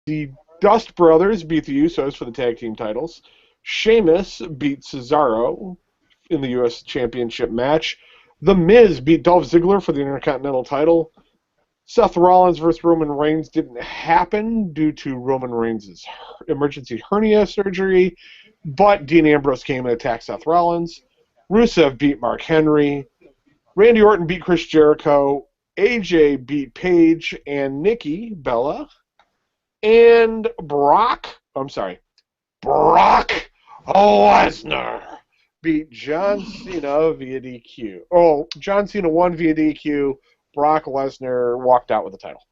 The Dust Brothers beat the Usos for the tag team titles. Sheamus beat Cesaro in the U.S. Championship match. The Miz beat Dolph Ziggler for the Intercontinental title. Seth Rollins versus Roman Reigns didn't happen due to Roman Reigns' emergency hernia surgery, but Dean Ambrose came and attacked Seth Rollins. Rusev beat Mark Henry. Randy Orton beat Chris Jericho. AJ beat Paige and Nikki Bella. And Brock Lesnar beat John Cena via DQ. Oh, John Cena won via DQ. Brock Lesnar walked out with the title.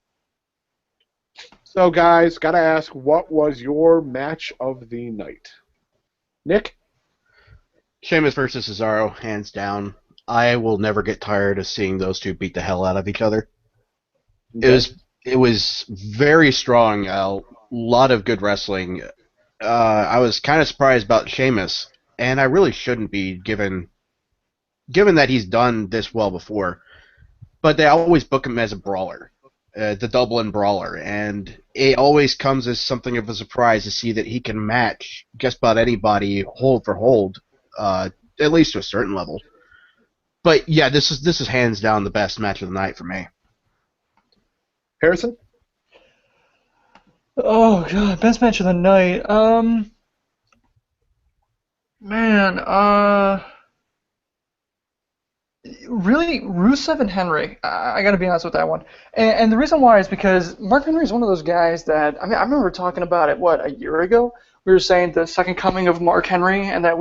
So, guys, gotta ask, what was your match of the night? Nick? Sheamus versus Cesaro, hands down. I will never get tired of seeing those two beat the hell out of each other. Okay. It was very strong. A lot of good wrestling. I was kind of surprised about Sheamus, and I really shouldn't be given that he's done this well before. But they always book him as a brawler, the Dublin Brawler, and it always comes as something of a surprise to see that he can match just about anybody hold for hold, at least to a certain level. But yeah, this is hands down the best match of the night for me. Harrison? Oh god, best match of the night. Man, really, Rusev and Henry. I got to be honest with that one. And the reason why is because Mark Henry is one of those guys that, I mean, I remember talking about it, a year ago? We were saying the second coming of Mark Henry, and that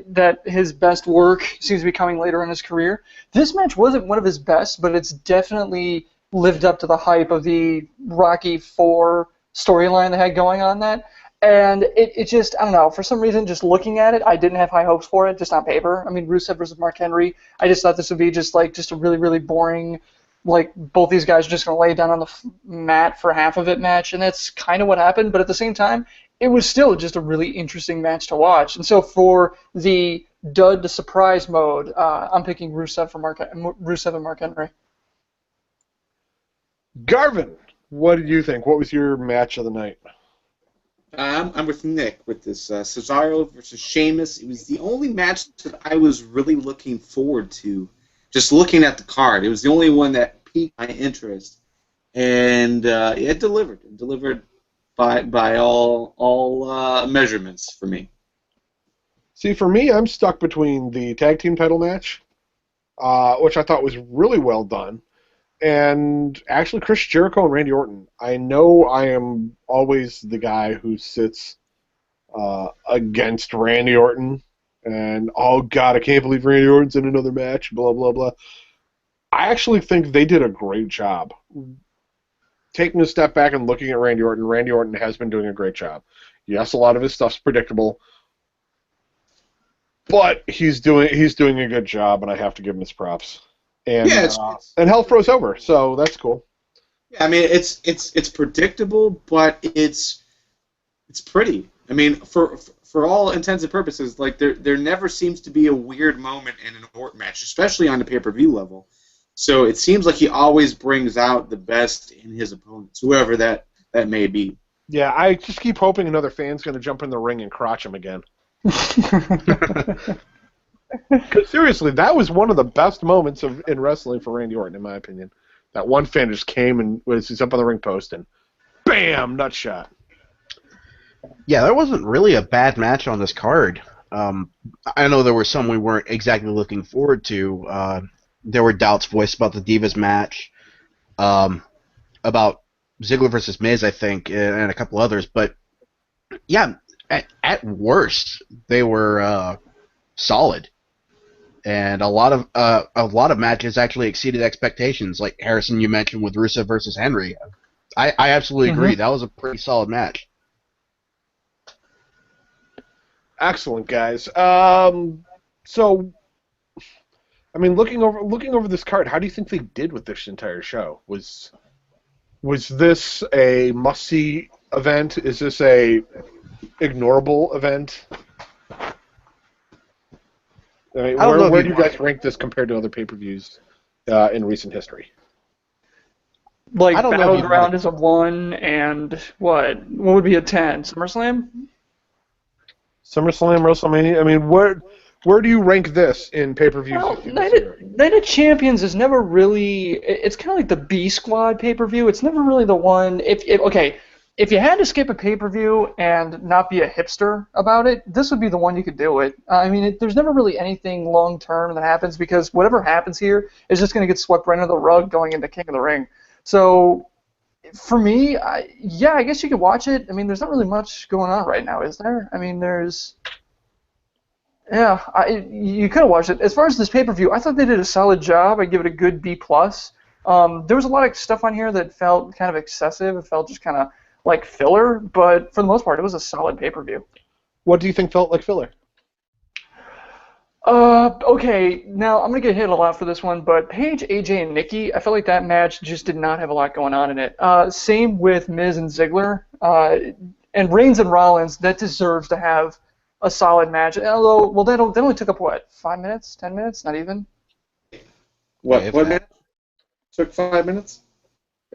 that his best work seems to be coming later in his career. This match wasn't one of his best, but it's definitely lived up to the hype of the Rocky IV storyline they had going on that. And it just, I don't know, for some reason, just looking at it, I didn't have high hopes for it, just on paper. I mean, Rusev versus Mark Henry, I just thought this would be just a really, really boring, both these guys are just going to lay down on the mat for half of it match, and that's kind of what happened. But at the same time, it was still just a really interesting match to watch. And so for the dud to surprise mode, I'm picking Rusev and Mark Henry. Garvin, what did you think? What was your match of the night? I'm with Nick with this Cesaro versus Sheamus. It was the only match that I was really looking forward to, just looking at the card. It was the only one that piqued my interest, and it delivered. It delivered by all measurements for me. See, for me, I'm stuck between the tag team title match, which I thought was really well done, and actually Chris Jericho and Randy Orton. I know I am always the guy who sits against Randy Orton, and oh god, I can't believe Randy Orton's in another match, blah, blah, blah. I actually think they did a great job. Taking a step back and looking at Randy Orton has been doing a great job. Yes, a lot of his stuff's predictable, but he's doing a good job, and I have to give him his props. And Yeah, and hell froze over, so that's cool. yeah. I mean, it's predictable, but it's pretty. I mean, for all intents and purposes, there never seems to be a weird moment in an Orton match, especially on the pay-per-view level. So it seems like he always brings out the best in his opponents, whoever that may be. Yeah, I just keep hoping another fan's going to jump in the ring and crotch him again. Because seriously, that was one of the best moments in wrestling for Randy Orton, in my opinion. That one fan just came and was up on the ring post and bam, nut shot. Yeah, there wasn't really a bad match on this card. I know there were some we weren't exactly looking forward to. There were doubts voiced about the Divas match, about Ziggler versus Miz, I think, and a couple others. But yeah, at worst, they were solid, and a lot of matches actually exceeded expectations. Like Harrison, you mentioned with Rusev versus Henry. I absolutely agree. That was a pretty solid match. Excellent, guys. So, I mean, looking over this card, how do you think they did with this entire show? Was this a must-see event? Is this a ignorable event? I mean, where do you guys rank this compared to other pay-per-views in recent history? I Like don't know if you'd want Battleground to. is a 1, and what? What would be a 10? SummerSlam? SummerSlam, WrestleMania. I mean, where do you rank this in pay-per-views you Well, see this year? Night of Champions is never really. It's kind of like the B Squad pay-per-view. It's never really the one. Okay, if you had to skip a pay-per-view and not be a hipster about it, this would be the one you could do it. I mean, there's never really anything long-term that happens because whatever happens here is just going to get swept right under the rug going into King of the Ring. So for me, yeah, I guess you could watch it. I mean, there's not really much going on right now, is there? I mean, there's. Yeah, you could have watched it. As far as this pay-per-view, I thought they did a solid job. I'd give it a good B+. There was a lot of stuff on here that felt kind of excessive. It felt just kind of like filler, but for the most part, it was a solid pay-per-view. What do you think felt like filler? Okay, now I'm gonna get hit a lot for this one, but Paige, AJ, and Nikki, I felt like that match just did not have a lot going on in it. Same with Miz and Ziggler, and Reigns and Rollins. That deserves to have a solid match. Although, well, that only took up what, 5 minutes, 10 minutes, not even. Yeah, if What that. minute? Took 5 minutes?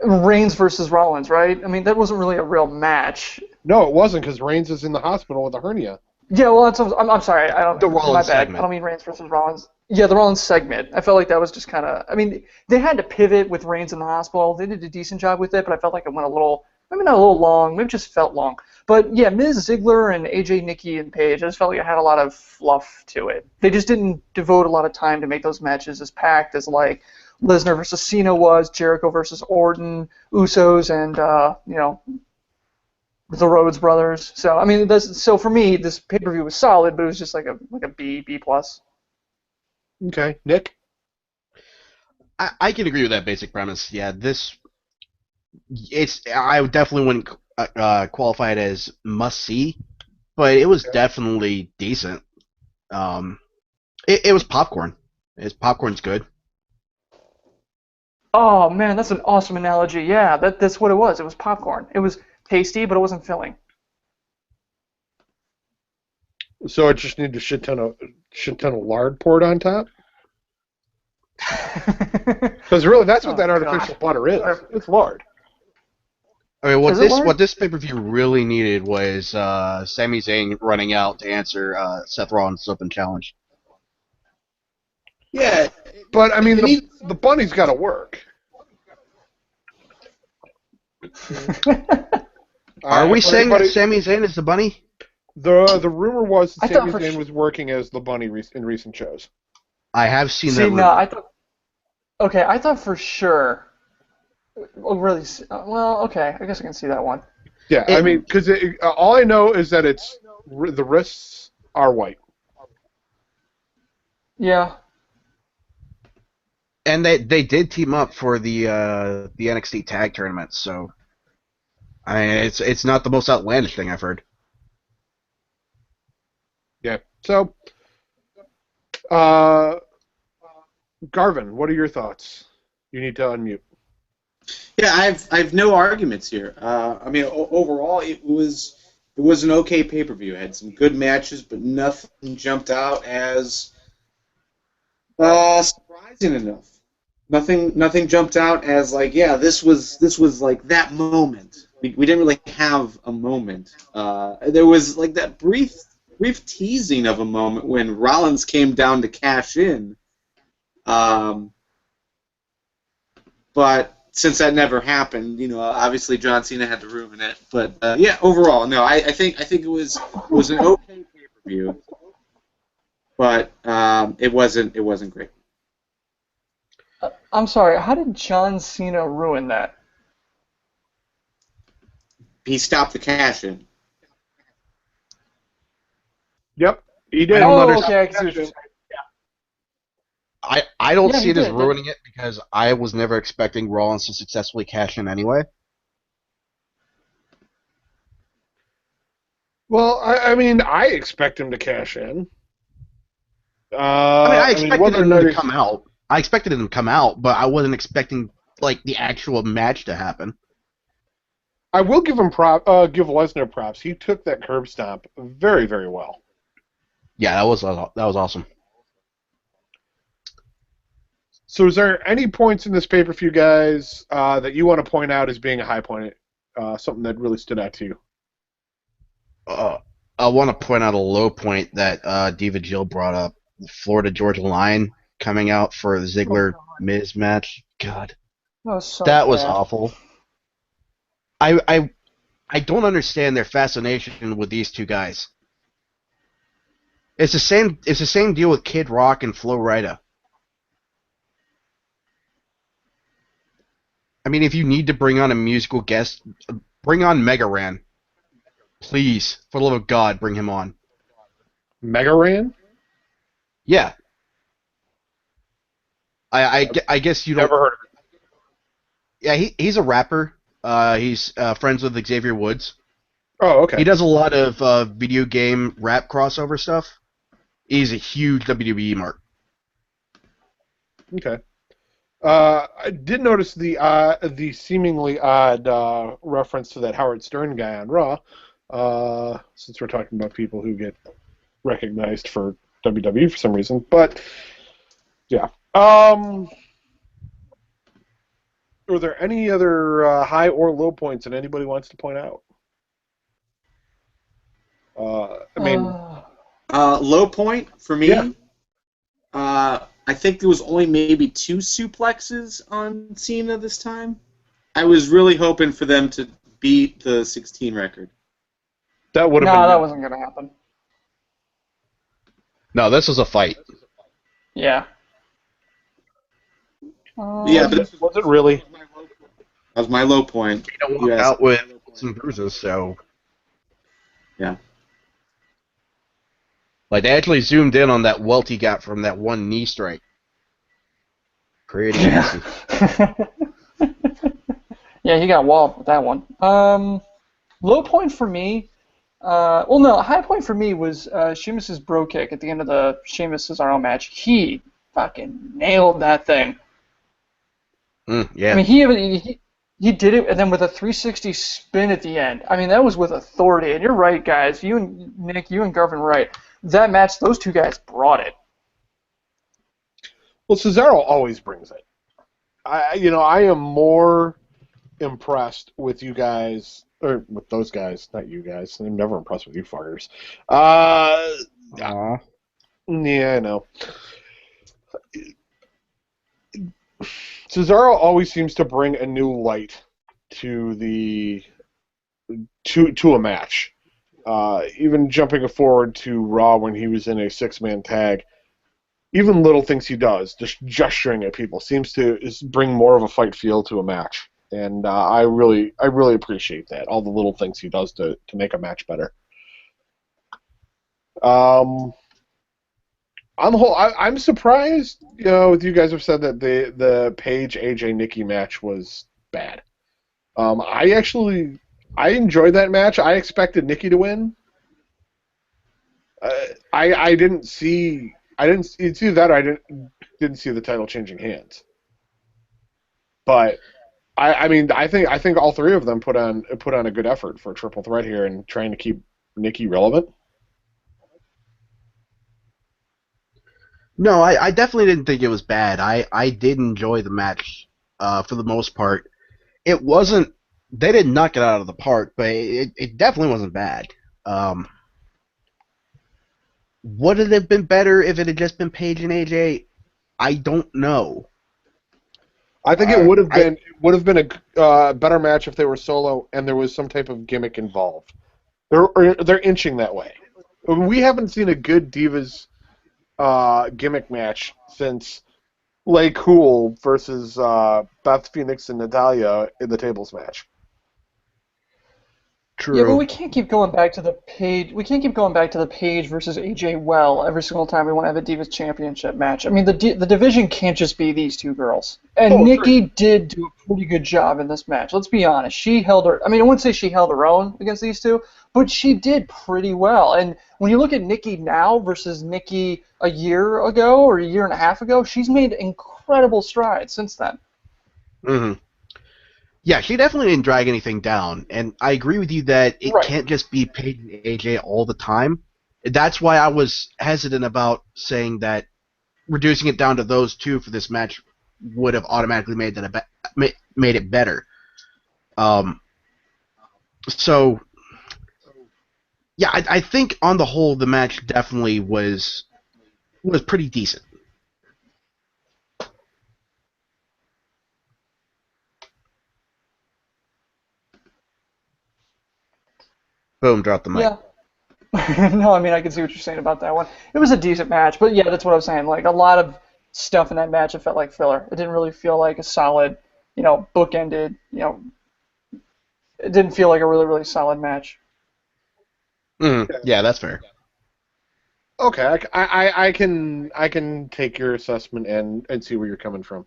Reigns versus Rollins, right? I mean, that wasn't really a real match. No, it wasn't because Reigns is in the hospital with a hernia. Yeah, well, I'm sorry. I don't. The My Rollins bad. segment. I don't mean Reigns versus Rollins. Yeah, the Rollins segment. I felt like that was just kind of. I mean, they had to pivot with Reigns in the hospital. They did a decent job with it, but I felt like it went a little. Maybe not a little long. Maybe it just felt long. But yeah, Miz, Ziggler, and AJ, Nikki, and Paige. I just felt like it had a lot of fluff to it. They just didn't devote a lot of time to make those matches as packed as like Lesnar versus Cena was, Jericho versus Orton, Usos, and the Rhodes brothers. So I mean, so for me, this pay-per-view was solid, but it was just like a B plus. Okay, Nick. I can agree with that basic premise. Yeah, I definitely wouldn't qualify it as must see, but it was definitely decent. It was popcorn. Popcorn's good. Oh man, that's an awesome analogy. Yeah, that's what it was. It was popcorn. It was tasty, but it wasn't filling. So it just needs a shit ton of lard poured on top. Because really, that's what that artificial butter is. It's lard. I mean, Is it lard? what this pay-per-view really needed was Sami Zayn running out to answer Seth Rollins' open challenge. Yeah. But I mean, the bunny's got to work. Are we for saying anybody- that Sami Zayn is the bunny? The rumor was that I thought Sami for Zayn sh- was working as the bunny in recent shows. I have seen See, that. no, I thought. Okay, I thought for sure. Well, really? Well, okay. I guess I can see that one. Yeah, I mean, because all I know is that the wrists are white. Yeah. And they did team up for the NXT Tag Tournament, so I mean, it's not the most outlandish thing I've heard. Yeah. So, Garvin, what are your thoughts? You need to unmute. Yeah, I've no arguments here. I mean, overall, it was an okay pay-per-view. It had some good matches, but nothing jumped out as surprising enough. Nothing jumped out as like, yeah, this was like that moment. We didn't really have a moment. There was like that brief teasing of a moment when Rollins came down to cash in. But since that never happened, obviously John Cena had to ruin it. But yeah, overall, no, I think it was an okay pay-per-view, but it wasn't great. I'm sorry. How did John Cena ruin that? He stopped the cash in. Yep, he did. Okay. I can see what you're saying. I don't Yeah, see he it as did. ruining it because I was never expecting Rollins to successfully cash in anyway. Well, I mean, I expect him to cash in. I expected whether or him not to he's- come out. I expected him to come out, but I wasn't expecting like the actual match to happen. I will give give Lesnar props. He took that curb stomp very, very well. Yeah, that was awesome. So is there any points in this pay-per-view, guys, that you want to point out as being a high point, something that really stood out to you? I want to point out a low point that Diva Jill brought up. The Florida Georgia Line coming out for the Ziggler-Miz match. God, That was so that was bad. awful. I don't understand their fascination with these two guys. It's the same deal with Kid Rock and Flo Rida. I mean, if you need to bring on a musical guest, bring on Mega Ran. Please, for the love of God, bring him on. Mega Ran? Yeah. I guess you don't... Never heard of it. Yeah, he's a rapper. He's friends with Xavier Woods. Oh, okay. He does a lot of video game rap crossover stuff. He's a huge WWE mark. Okay. I did notice the seemingly odd reference to that Howard Stern guy on Raw, since we're talking about people who get recognized for WWE for some reason. But yeah. Are there any other high or low points that anybody wants to point out? I mean, Low point for me. Yeah. I think there was only maybe 2 suplexes on Cena this time. I was really hoping for them to beat the 16 record. that would No, have been that good. wasn't going to happen. No, this was a fight. Yeah. Yeah, but Was it really? that was my low point. He don't You walk asked- out with some bruises, so... Yeah. Like, they actually zoomed in on that welt he got from that one knee strike. Pretty nasty. Yeah, he got walled with that one. Low point for me, high point for me was Sheamus' bro kick at the end of the Sheamus-Cesaro match. He fucking nailed that thing. Yeah. I mean, he did it, and then with a 360 spin at the end. I mean, that was with authority. And you're right, guys. You and Nick, you and Garvin, were right. That match, those two guys brought it. Well, Cesaro always brings it. I am more impressed with you guys, or with those guys, not you guys. I'm never impressed with you fuckers. Aw. Yeah, I know. Cesaro always seems to bring a new light to to a match. Even jumping forward to Raw when he was in a 6-man tag, even little things he does, just gesturing at people, seems to bring more of a fight feel to a match. And I really appreciate that. All the little things he does to make a match better. On the whole, I'm surprised. You guys have said that the Paige AJ Nikki match was bad. I enjoyed that match. I expected Nikki to win. I didn't see. It's either that or I didn't see the title changing hands. But I think all three of them put on a good effort for a triple threat here and trying to keep Nikki relevant. No, I definitely didn't think it was bad. I did enjoy the match for the most part. It wasn't... They didn't knock it out of the park, but it definitely wasn't bad. Would it have been better if it had just been Paige and AJ? I don't know. I think it would have been a better match if they were solo and there was some type of gimmick involved. They're inching that way. We haven't seen a good Divas gimmick match since Lay Cool versus Beth Phoenix and Natalia in the tables match. True. Yeah, but we can't keep going back to the Paige. We can't keep going back to the Paige versus AJ Well every single time we want to have a Divas Championship match. I mean, the division can't just be these two girls. And Nikki did do a pretty good job in this match. Let's be honest. She held her. I mean, I wouldn't say she held her own against these two, but she did pretty well. And when you look at Nikki now versus Nikki a year ago or a year and a half ago, she's made incredible strides since then. Mm-hmm. Yeah, she definitely didn't drag anything down, and I agree with you that it can't just be Paige and AJ all the time. That's why I was hesitant about saying that reducing it down to those two for this match would have automatically made it better. So yeah, I think on the whole the match definitely was pretty decent. Boom, drop the mic. Yeah. No, I mean, I can see what you're saying about that one. It was a decent match, but yeah, that's what I was saying. Like, a lot of stuff in that match, it felt like filler. It didn't really feel like a solid, book-ended, it didn't feel like a really, really solid match. Yeah, that's fair. Okay, I can take your assessment and see where you're coming from.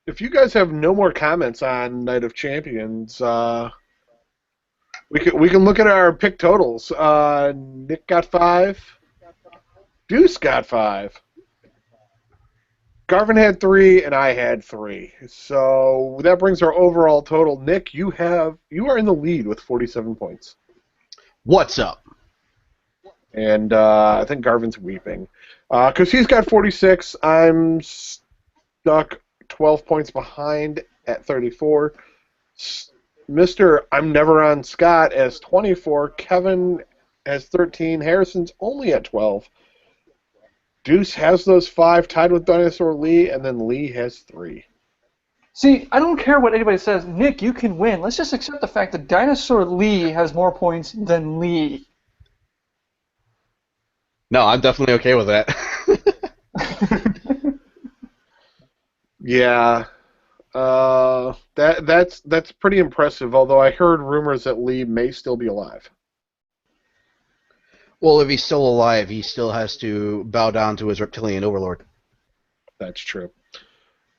If you guys have no more comments on Night of Champions, we can look at our pick totals. Nick got 5. Deuce got 5. Garvin had 3, and I had 3. So that brings our overall total. Nick, you are in the lead with 47 points. What's up? And I think Garvin's weeping because he's got 46. I'm stuck 12 points behind at 34. Mr. I'm Never On Scott has 24. Kevin has 13. Harrison's only at 12. Deuce has those 5, tied with Dinosaur Lee, and then Lee has 3. See, I don't care what anybody says. Nick, you can win. Let's just accept the fact that Dinosaur Lee has more points than Lee. No, I'm definitely okay with that. Yeah. That's pretty impressive, although I heard rumors that Lee may still be alive. Well, if he's still alive, he still has to bow down to his reptilian overlord. That's true.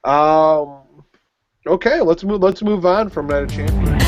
Okay, let's move on from Night of Champions.